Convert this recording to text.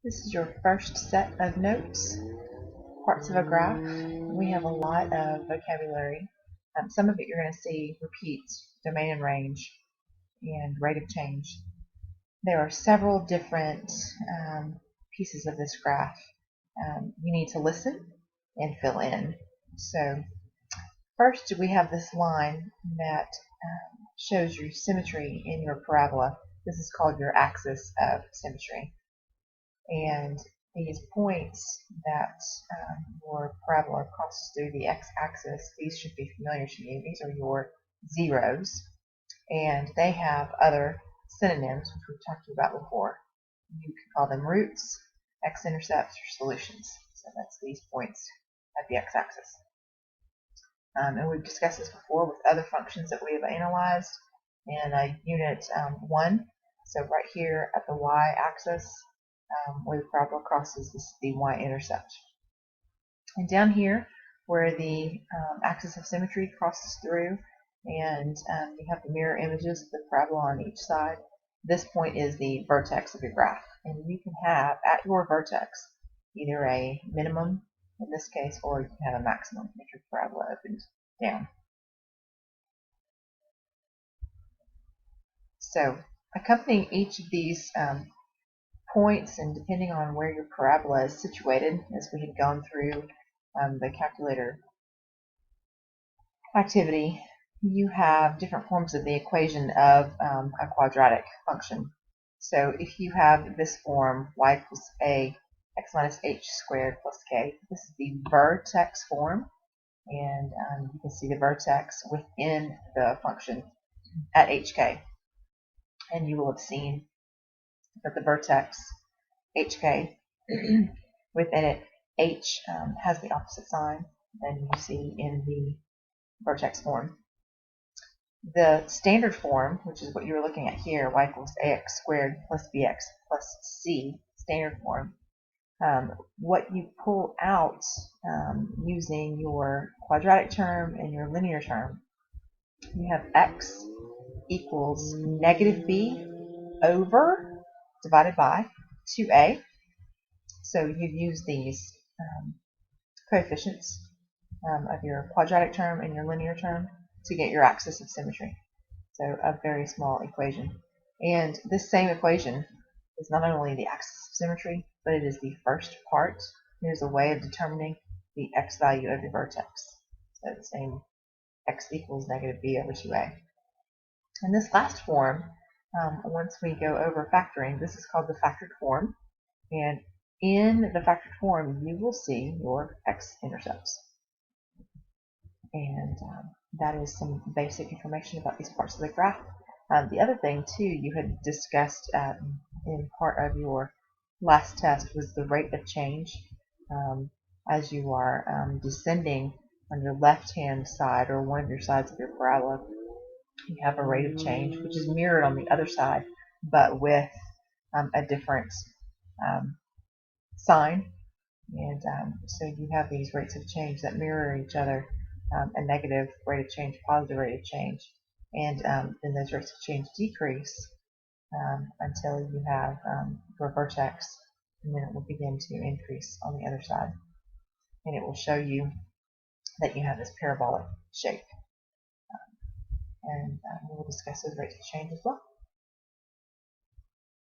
This is your first set of notes, parts of a graph. We have a lot of vocabulary. Some of it you're going to see repeats, domain and range, and rate of change. There are several different pieces of this graph. You need to listen and fill in. So first we have this line that shows you symmetry in your parabola. This is called your axis of symmetry. And these points that your parabola crosses through the x-axis, these should be familiar to you. These are your zeros, and they have other synonyms, which we've talked about before. You can call them roots, x-intercepts, or solutions. So that's these points at the x-axis. And we've discussed this before with other functions that we have analyzed in unit 1. So right here at the y-axis, where the parabola crosses, this is the y-intercept. And down here, where the axis of symmetry crosses through, and you have the mirror images of the parabola on each side, this point is the vertex of your graph. And you can have, at your vertex, either a minimum, in this case, or you can have a maximum if your parabola opens down. So, accompanying each of these points, and depending on where your parabola is situated, as we had gone through the calculator activity, you have different forms of the equation of a quadratic function. So if you have this form, y equals a x minus h squared plus k, this is the vertex form, and you can see the vertex within the function at hk. And you will have seen that the vertex hk within it, h has the opposite sign than you see in the vertex form. The standard form, which is what you're looking at here, y equals ax squared plus bx plus c, standard form, what you pull out using your quadratic term and your linear term, you have x equals negative b over divided by 2a. So you use these coefficients of your quadratic term and your linear term to get your axis of symmetry. So a very small equation. And this same equation is not only the axis of symmetry, but it is the first part. Here's a way of determining the x value of the vertex. So the same x equals negative b over 2a. And this last form, once we go over factoring, this is called the factored form. And in the factored form, you will see your x-intercepts. And that is some basic information about these parts of the graph. The other thing, too, you had discussed in part of your last test was the rate of change. As you are descending on your left-hand side, or one of your sides of your parabola, you have a rate of change, which is mirrored on the other side, but with a different sign. And so you have these rates of change that mirror each other, a negative rate of change, positive rate of change, and then those rates of change decrease until you have your vertex, and then it will begin to increase on the other side. And it will show you that you have this parabolic shape. And we will discuss those rates of change as well.